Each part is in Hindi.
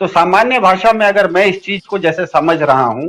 तो सामान्य भाषा में अगर मैं इस चीज को जैसे समझ रहा हूं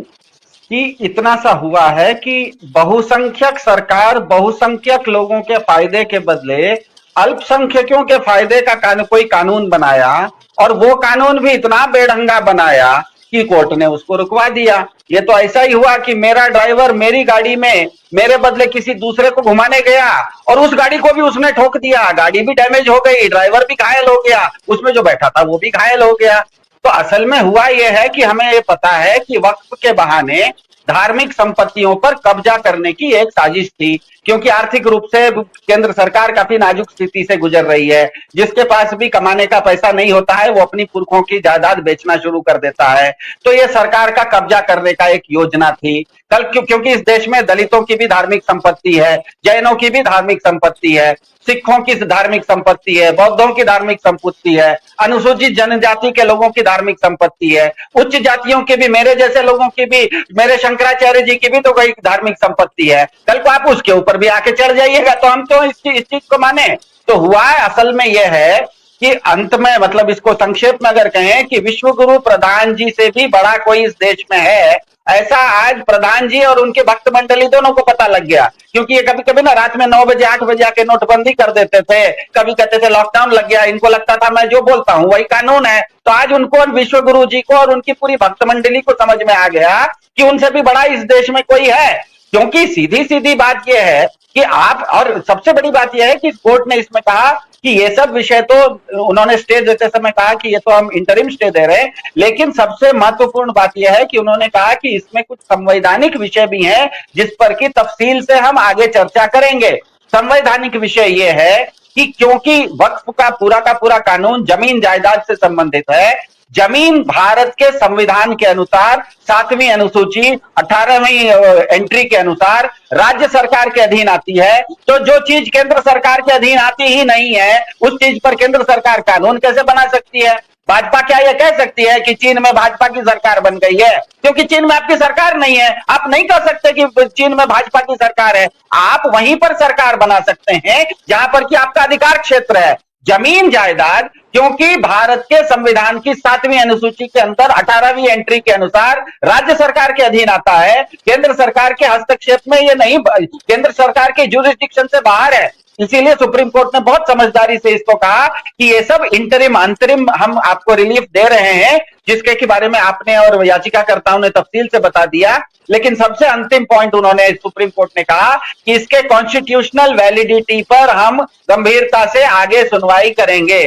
कि इतना सा हुआ है कि बहुसंख्यक सरकार बहुसंख्यक लोगों के फायदे के बदले अल्पसंख्यकों के फायदे का कोई कानून बनाया, और वो कानून भी इतना बेढंगा बनाया कि कोर्ट ने उसको रुकवा दिया। ये तो ऐसा ही हुआ कि मेरा ड्राइवर मेरी गाड़ी में मेरे बदले किसी दूसरे को घुमाने गया और उस गाड़ी को भी उसने ठोक दिया, गाड़ी भी डैमेज हो गई, ड्राइवर भी घायल हो गया, उसमें जो बैठा था वो भी घायल हो गया। तो असल में हुआ यह है कि हमें ये पता है कि वक्फ के बहाने धार्मिक संपत्तियों पर कब्जा करने की एक साजिश थी, क्योंकि आर्थिक रूप से केंद्र सरकार काफी नाजुक स्थिति से गुजर रही है। जिसके पास भी कमाने का पैसा नहीं होता है वो अपनी पुरखों की जायदाद बेचना शुरू कर देता है। तो ये सरकार का कब्जा करने का एक योजना थी। कल क्योंकि इस देश में दलितों की भी धार्मिक संपत्ति है, जैनों की भी धार्मिक संपत्ति है, सिखों की धार्मिक संपत्ति है, बौद्धों की धार्मिक संपत्ति है, अनुसूचित जनजाति के लोगों की धार्मिक संपत्ति है, उच्च जातियों की भी, मेरे जैसे लोगों की भी, मेरे शंकराचार्य जी की भी तो कई धार्मिक संपत्ति है। कल को आप उसके ऊपर भी आके चढ़ जाइएगा तो हम क्यों इस चीज को माने। तो हुआ है असल में यह है कि अंत में, मतलब इसको संक्षेप में अगर कहें कि विश्व गुरु प्रधान जी से भी बड़ा कोई इस देश में है, ऐसा आज प्रधान जी और उनके भक्त मंडली दोनों को पता लग गया। क्योंकि ये कभी कभी ना रात में 9 बजे 8 बजे आके नोटबंदी कर देते थे, कभी कहते थे लॉकडाउन लग गया, इनको लगता था मैं जो बोलता हूं वही कानून है। तो आज उनको, विश्व गुरु जी को और उनकी पूरी भक्त मंडली को समझ में आ गया कि उनसे भी बड़ा इस देश में कोई है। क्योंकि सीधी सीधी बात यह है कि आप, और सबसे बड़ी बात यह है कि कोर्ट ने इसमें कहा कि ये सब विषय तो, उन्होंने स्टे देते समय कहा कि ये तो हम इंटरिम स्टे दे रहे हैं, लेकिन सबसे महत्वपूर्ण बात यह है कि उन्होंने कहा कि इसमें कुछ संवैधानिक विषय भी हैं जिस पर की तफसील से हम आगे चर्चा करेंगे। संवैधानिक विषय यह है कि क्योंकि वक्फ का पूरा कानून जमीन जायदाद से संबंधित है, जमीन भारत के संविधान के अनुसार 7वीं अनुसूची 18वीं एंट्री के अनुसार राज्य सरकार के अधीन आती है। तो जो चीज केंद्र सरकार के अधीन आती ही नहीं है उस चीज पर केंद्र सरकार कानून कैसे बना सकती है। भाजपा क्या यह कह सकती है कि चीन में भाजपा की सरकार बन गई है? क्योंकि चीन में आपकी सरकार नहीं है, आप नहीं कह सकते कि चीन में भाजपा की सरकार है। आप वहीं पर सरकार बना सकते हैं जहां पर कि आपका अधिकार क्षेत्र है। जमीन जायदाद, क्योंकि भारत के संविधान की 7वीं अनुसूची के अंदर 18वीं एंट्री के अनुसार राज्य सरकार के अधीन आता है, केंद्र सरकार के हस्तक्षेप में ये नहीं, केंद्र सरकार के ज्यूरिसडिक्शन से बाहर है। इसीलिए सुप्रीम कोर्ट ने बहुत समझदारी से इसको कहा कि ये सब इंटरिम अंतरिम हम आपको रिलीफ दे रहे हैं, जिसके के बारे में आपने और याचिकाकर्ताओं ने तफसील से बता दिया। लेकिन सबसे अंतिम पॉइंट उन्होंने, सुप्रीम कोर्ट ने कहा कि इसके कॉन्स्टिट्यूशनल वैलिडिटी पर हम गंभीरता से आगे सुनवाई करेंगे।